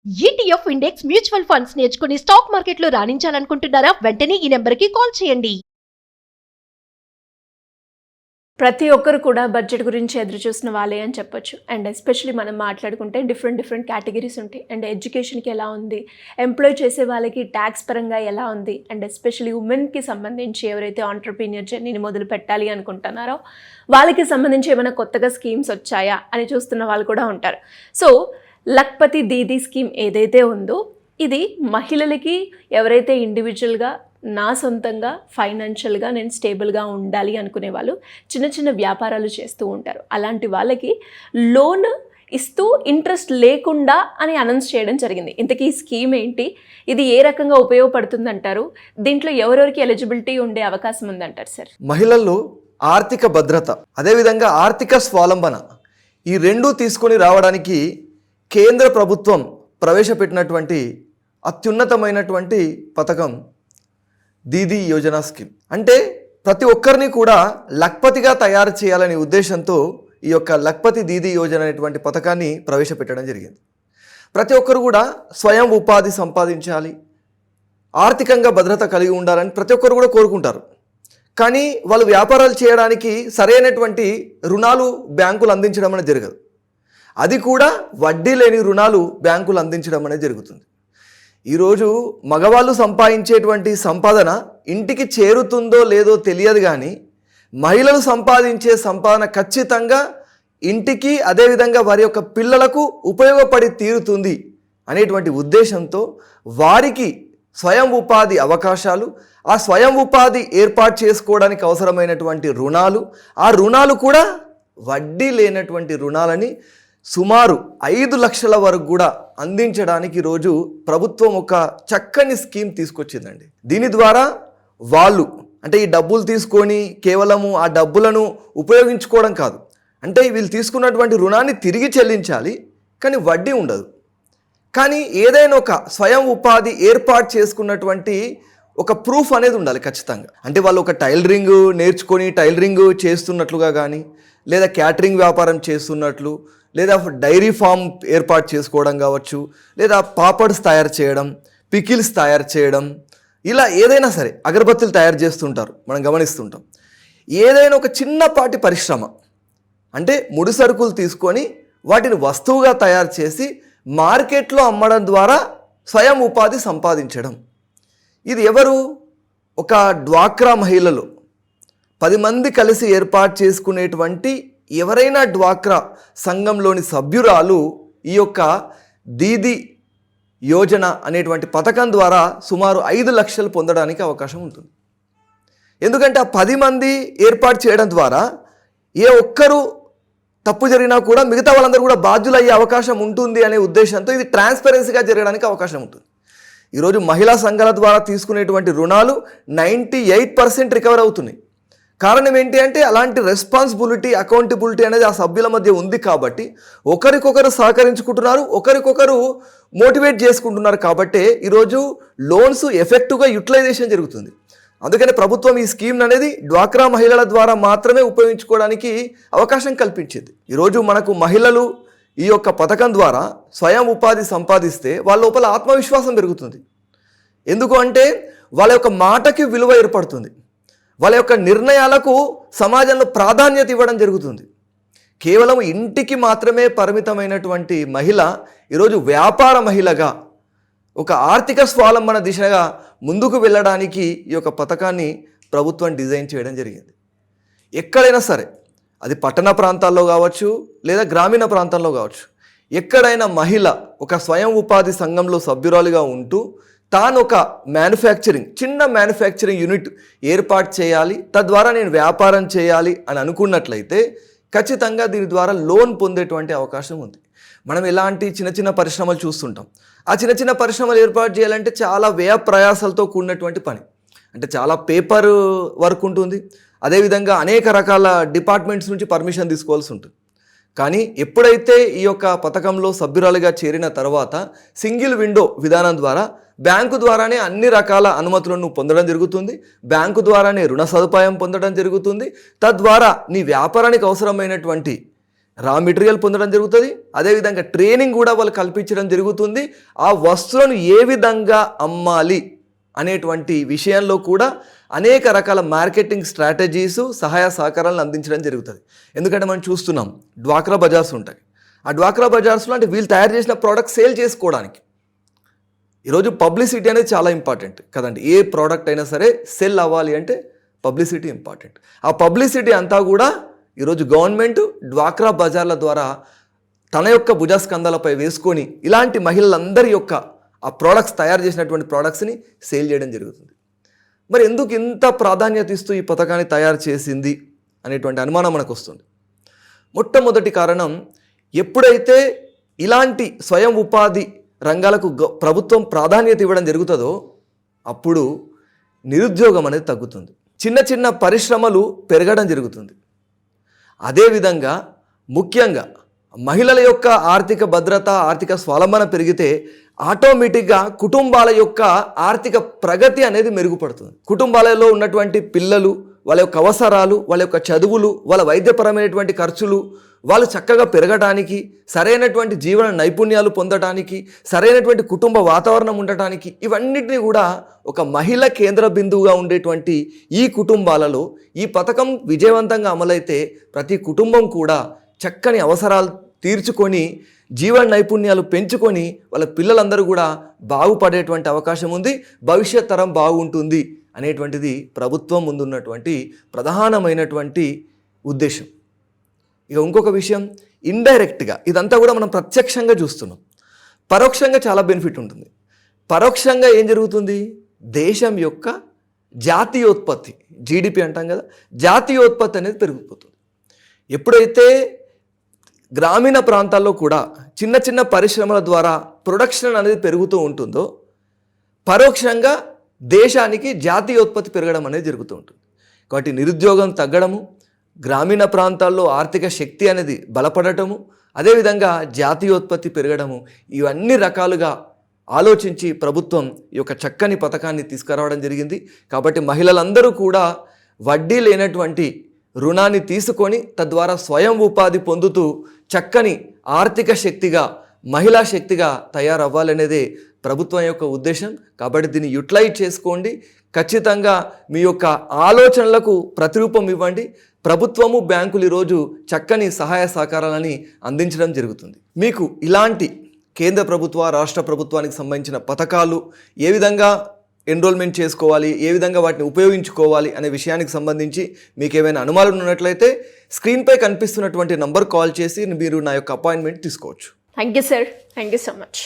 ETF index mutual funds నేర్చుకుని stock మార్కెట్లో రాణించాలనుకుంటున్నారా? వెంటనే ఈ నెంబర్కి కాల్ చేయండి. ప్రతి ఒక్కరు కూడా బడ్జెట్ గురించి ఎదురు చూసిన వాళ్ళే అని చెప్పొచ్చు. అండ్ ఎస్పెషలీ మనం మాట్లాడుకుంటే డిఫరెంట్ కేటగిరీస్ ఉంటాయి. అండ్ ఎడ్యుకేషన్కి ఎలా ఉంది, ఎంప్లాయ్ చేసే వాళ్ళకి ట్యాక్స్ పరంగా ఎలా ఉంది, అండ్ ఎస్పెషలీ ఉమెన్కి సంబంధించి ఎవరైతే ఆంటర్‌ప్రెన్యూర్ జర్నీని మొదలు పెట్టాలి అనుకుంటున్నారో వాళ్ళకి సంబంధించి ఏమైనా కొత్తగా స్కీమ్స్ వచ్చాయా అని చూస్తున్న వాళ్ళు కూడా ఉంటారు. సో లక్పతి దీదీ స్కీమ్ ఏదైతే ఉందో ఇది మహిళలకి ఎవరైతే ఇండివిజువల్గా నా సొంతంగా ఫైనాన్షియల్గా నేను స్టేబుల్గా ఉండాలి అనుకునే వాళ్ళు చిన్న వ్యాపారాలు చేస్తూ ఉంటారు. అలాంటి వాళ్ళకి లోన్ ఇస్తూ ఇంట్రెస్ట్ లేకుండా అని అనౌన్స్ చేయడం జరిగింది. ఇంతకీ ఈ స్కీమ్ ఏంటి, ఇది ఏ రకంగా ఉపయోగపడుతుంది అంటారు, దీంట్లో ఎవరెవరికి ఎలిజిబిలిటీ ఉండే అవకాశం ఉందంటారు సార్? మహిళల్లో ఆర్థిక భద్రత, అదేవిధంగా ఆర్థిక స్వావలంబన ఈ రెండూ తీసుకొని రావడానికి కేంద్ర ప్రభుత్వం ప్రవేశపెట్టినటువంటి అత్యున్నతమైనటువంటి పథకం దీదీ యోజన స్కీమ్. అంటే ప్రతి ఒక్కరిని కూడా లక్పతిగా తయారు చేయాలనే ఉద్దేశంతో ఈ యొక్క లక్పతి దీదీ యోజన అనేటువంటి పథకాన్ని ప్రవేశపెట్టడం జరిగింది. ప్రతి ఒక్కరు కూడా స్వయం ఉపాధి సంపాదించాలి, ఆర్థికంగా భద్రత కలిగి ఉండాలని ప్రతి ఒక్కరు కూడా కోరుకుంటారు. కానీ వాళ్ళు వ్యాపారాలు చేయడానికి సరైనటువంటి రుణాలు బ్యాంకులు అందించడం అనేది జరగదు. అది కూడా వడ్డీ లేని రుణాలు బ్యాంకులు అందించడం అనేది జరుగుతుంది. ఈరోజు మగవాళ్ళు సంపాదించేటువంటి సంపాదన ఇంటికి చేరుతుందో లేదో తెలియదు, కానీ మహిళలు సంపాదించే సంపాదన ఖచ్చితంగా ఇంటికి అదేవిధంగా వారి యొక్క పిల్లలకు ఉపయోగపడి తీరుతుంది అనేటువంటి ఉద్దేశంతో వారికి స్వయం ఉపాధి అవకాశాలు, ఆ స్వయం ఉపాధి ఏర్పాటు చేసుకోవడానికి అవసరమైనటువంటి రుణాలు, ఆ రుణాలు కూడా వడ్డీ లేనటువంటి రుణాలని సుమారు 5 లక్షల వరకు కూడా అందించడానికి ఈరోజు ప్రభుత్వం ఒక చక్కని స్కీమ్ తీసుకొచ్చిందండి. దీని ద్వారా వాళ్ళు అంటే ఈ డబ్బులు తీసుకొని కేవలము ఆ డబ్బులను ఉపయోగించుకోవడం కాదు, అంటే వీళ్ళు తీసుకున్నటువంటి రుణాన్ని తిరిగి చెల్లించాలి, కానీ వడ్డీ ఉండదు. కానీ ఏదైనా ఒక స్వయం ఉపాధి ఏర్పాటు చేసుకున్నటువంటి ఒక ప్రూఫ్ అనేది ఉండాలి ఖచ్చితంగా. అంటే వాళ్ళు ఒక టైలరింగ్ నేర్చుకొని టైలరింగ్ చేస్తున్నట్లుగా కానీ, లేదా క్యాటరింగ్ వ్యాపారం చేస్తున్నట్లు, లేదా డైరీ ఫామ్ ఏర్పాటు చేసుకోవడం కావచ్చు, లేదా పాపడ్స్ తయారు చేయడం, పికిల్స్ తయారు చేయడం, ఇలా ఏదైనా సరే అగరబత్తులు తయారు చేస్తుంటారు, మనం గమనిస్తుంటాం. ఏదైనా ఒక చిన్నపాటి పరిశ్రమ అంటే ముడి సరుకులు తీసుకొని వాటిని వస్తువుగా తయారు చేసి మార్కెట్లో అమ్మడం ద్వారా స్వయం ఉపాధి సంపాదించడం. ఇది ఎవరు? ఒక డ్వాక్రా మహిళలు 10 మంది కలిసి ఏర్పాటు చేసుకునేటువంటి ఎవరైనా డ్వాక్రా సంఘంలోని సభ్యురాలు ఈ యొక్క దీదీ యోజన అనేటువంటి పథకం ద్వారా సుమారు 5 లక్షలు పొందడానికి అవకాశం ఉంటుంది. ఎందుకంటే ఆ 10 మంది ఏర్పాటు చేయడం ద్వారా ఏ ఒక్కరు తప్పు జరిగినా కూడా మిగతా వాళ్ళందరూ కూడా బాధ్యులయ్యే అవకాశం ఉంటుంది అనే ఉద్దేశంతో ఇది ట్రాన్స్పరెన్సీగా జరగడానికి అవకాశం ఉంటుంది. ఈరోజు మహిళా సంఘాల ద్వారా తీసుకునేటువంటి రుణాలు 98% రికవర్ అవుతున్నాయి. కారణం ఏంటి అంటే అలాంటి రెస్పాన్సిబిలిటీ, అకౌంటబిలిటీ అనేది ఆ సభ్యుల మధ్య ఉంది కాబట్టి ఒకరికొకరు సహకరించుకుంటున్నారు, ఒకరికొకరు మోటివేట్ చేసుకుంటున్నారు. కాబట్టి ఈరోజు లోన్స్ ఎఫెక్టివ్గా యూటిలైజేషన్ జరుగుతుంది. అందుకని ప్రభుత్వం ఈ స్కీమ్ అనేది డ్వాక్రా మహిళల ద్వారా మాత్రమే ఉపయోగించుకోవడానికి అవకాశం కల్పించింది. ఈరోజు మనకు మహిళలు ఈ యొక్క పథకం ద్వారా స్వయం ఉపాధి సంపాదిస్తే వాళ్ళ లోపల ఆత్మవిశ్వాసం పెరుగుతుంది. ఎందుకు అంటే వాళ్ళ యొక్క మాటకి విలువ ఏర్పడుతుంది, వాళ్ళ యొక్క నిర్ణయాలకు సమాజంలో ప్రాధాన్యత ఇవ్వడం జరుగుతుంది. కేవలం ఇంటికి మాత్రమే పరిమితమైనటువంటి మహిళ ఈరోజు వ్యాపార మహిళగా ఒక ఆర్థిక స్వావలంబన దిశగా ముందుకు వెళ్ళడానికి ఈ యొక్క పథకాన్ని ప్రభుత్వం డిజైన్ చేయడం జరిగింది. ఎక్కడైనా సరే అది పట్టణ ప్రాంతాల్లో కావచ్చు లేదా గ్రామీణ ప్రాంతాల్లో కావచ్చు, ఎక్కడైనా మహిళ ఒక స్వయం ఉపాధి సంఘంలో సభ్యురాలుగా ఉంటూ తాను ఒక చిన్న మ్యానుఫ్యాక్చరింగ్ యూనిట్ ఏర్పాటు చేయాలి, తద్వారా నేను వ్యాపారం చేయాలి అని అనుకున్నట్లయితే ఖచ్చితంగా దీని ద్వారా లోన్ పొందేటువంటి అవకాశం ఉంది. మనం ఎలాంటి చిన్న పరిశ్రమలు చూస్తుంటాం, ఆ చిన్న పరిశ్రమలు ఏర్పాటు చేయాలంటే చాలా వ్యయ ప్రయాసాలతో కూడినటువంటి పని. అంటే చాలా పేపర్ వర్క్ ఉంటుంది, అదేవిధంగా అనేక రకాల డిపార్ట్మెంట్స్ నుంచి పర్మిషన్ తీసుకోవాల్సి ఉంటుంది. కానీ ఎప్పుడైతే ఈ యొక్క పథకంలో సభ్యురాలుగా చేరిన తర్వాత సింగిల్ విండో విధానం ద్వారా బ్యాంకు ద్వారానే అన్ని రకాల అనుమతులను పొందడం జరుగుతుంది, బ్యాంకు ద్వారానే రుణ సదుపాయం పొందడం జరుగుతుంది. తద్వారా నీ వ్యాపారానికి అవసరమైనటువంటి రా మెటీరియల్ పొందడం జరుగుతుంది, అదేవిధంగా ట్రైనింగ్ కూడా వాళ్ళు కల్పించడం జరుగుతుంది. ఆ వస్తువులను ఏ విధంగా అమ్మాలి అనేటువంటి విషయంలో కూడా అనేక రకాల మార్కెటింగ్ స్ట్రాటజీస్, సహాయ సహకారాలను అందించడం జరుగుతుంది. ఎందుకంటే మనం చూస్తున్నాం డ్వాక్రా బజార్స్ ఉంటాయి. ఆ డ్వాక్రా బజార్స్లో అంటే వీళ్ళు తయారు చేసిన ప్రోడక్ట్ సేల్ చేసుకోవడానికి ఈరోజు పబ్లిసిటీ అనేది చాలా ఇంపార్టెంట్ కదండి. ఏ ప్రోడక్ట్ అయినా సరే సెల్ అవ్వాలి అంటే పబ్లిసిటీ ఇంపార్టెంట్. ఆ పబ్లిసిటీ అంతా కూడా ఈరోజు గవర్నమెంట్ డ్వాక్రా బజార్ల ద్వారా తన యొక్క భుజస్కంధాలపై వేసుకొని ఇలాంటి మహిళలందరి యొక్క ఆ ప్రోడక్ట్స్ తయారు చేసినటువంటి ప్రోడక్ట్స్ని సేల్ చేయడం జరుగుతుంది. మరి ఎందుకు ఇంత ప్రాధాన్యత ఇస్తూ ఈ పథకాన్ని తయారు చేసింది అనేటువంటి అనుమానం మనకు వస్తుంది. మొట్టమొదటి కారణం, ఎప్పుడైతే ఇలాంటి స్వయం ఉపాధి రంగాలకు ప్రభుత్వం ప్రాధాన్యత ఇవ్వడం జరుగుతుందో అప్పుడు నిరుద్యోగం అనేది తగ్గుతుంది, చిన్న చిన్న పరిశ్రమలు పెరగడం జరుగుతుంది. అదేవిధంగా ముఖ్యంగా మహిళల యొక్క ఆర్థిక భద్రత, ఆర్థిక స్వావలంబన పెరిగితే ఆటోమేటిక్గా కుటుంబాల యొక్క ఆర్థిక ప్రగతి అనేది మెరుగుపడుతుంది. కుటుంబాలలో ఉన్నటువంటి పిల్లలు, వాళ్ళ యొక్క అవసరాలు, వాళ్ళ యొక్క చదువులు, వాళ్ళ వైద్యపరమైనటువంటి ఖర్చులు వాళ్ళు చక్కగా పెరగడానికి, సరైనటువంటి జీవన నైపుణ్యాలు పొందడానికి, సరైనటువంటి కుటుంబ వాతావరణం ఉండటానికి, ఇవన్నిటిని కూడా ఒక మహిళ కేంద్ర బిందువుగా ఉండేటువంటి ఈ కుటుంబాలలో ఈ పథకం విజయవంతంగా అమలైతే ప్రతి కుటుంబం కూడా చక్కని అవసరాలు తీర్చుకొని జీవన నైపుణ్యాలు పెంచుకొని వాళ్ళ పిల్లలందరూ కూడా బాగుపడేటువంటి అవకాశం ఉంది, భవిష్యత్ తరం బాగుంటుంది అనేటువంటిది ప్రభుత్వం ముందున్నటువంటి ప్రధానమైనటువంటి ఉద్దేశం. ఇక ఇంకొక విషయం, ఇండైరెక్ట్గా ఇదంతా కూడా మనం ప్రత్యక్షంగా చూస్తున్నాం, పరోక్షంగా చాలా బెనిఫిట్ ఉంటుంది. పరోక్షంగా ఏం జరుగుతుంది, దేశం యొక్క జాతీయోత్పత్తి, జీడిపి అంటాం కదా, జాతీయోత్పత్తి అనేది పెరిగిపోతుంది. ఎప్పుడైతే గ్రామీణ ప్రాంతాల్లో కూడా చిన్న చిన్న పరిశ్రమల ద్వారా ప్రొడక్షన్ అనేది పెరుగుతూ ఉంటుందో పరోక్షంగా దేశానికి జాతీయోత్పత్తి పెరగడం అనేది జరుగుతూ ఉంటుంది. కాబట్టి నిరుద్యోగం తగ్గడము, గ్రామీణ ప్రాంతాల్లో ఆర్థిక శక్తి అనేది బలపడటము, అదేవిధంగా జాతీయోత్పత్తి పెరగడము, ఇవన్నీ రకాలుగా ఆలోచించి ప్రభుత్వం ఈ యొక్క చక్కని పథకాన్ని తీసుకురావడం జరిగింది. కాబట్టి మహిళలందరూ కూడా వడ్డీ లేనటువంటి రుణాన్ని తీసుకొని తద్వారా స్వయం ఉపాధి పొందుతూ చక్కని ఆర్థిక శక్తిగా, మహిళా శక్తిగా తయారవ్వాలనేదే ప్రభుత్వం యొక్క ఉద్దేశం. కాబట్టి దీన్ని యూటిలైజ్ చేసుకోండి, ఖచ్చితంగా మీ యొక్క ఆలోచనలకు ప్రతిరూపం ఇవ్వండి. ప్రభుత్వము, బ్యాంకులు ఈరోజు చక్కని సహాయ సహకారాలని అందించడం జరుగుతుంది. మీకు ఇలాంటి కేంద్ర ప్రభుత్వ, రాష్ట్ర ప్రభుత్వానికి సంబంధించిన పథకాలు ఏ విధంగా ఎన్రోల్మెంట్ చేసుకోవాలి, ఏ విధంగా వాటిని ఉపయోగించుకోవాలి అనే విషయానికి సంబంధించి మీకు ఏమైనా అనుమానాలు ఉన్నట్లయితే స్క్రీన్పై కనిపిస్తున్నటువంటి నంబర్ కాల్ చేసి మీరు నా యొక్క అపాయింట్మెంట్ తీసుకోవచ్చు. Thank you sir, thank you so much.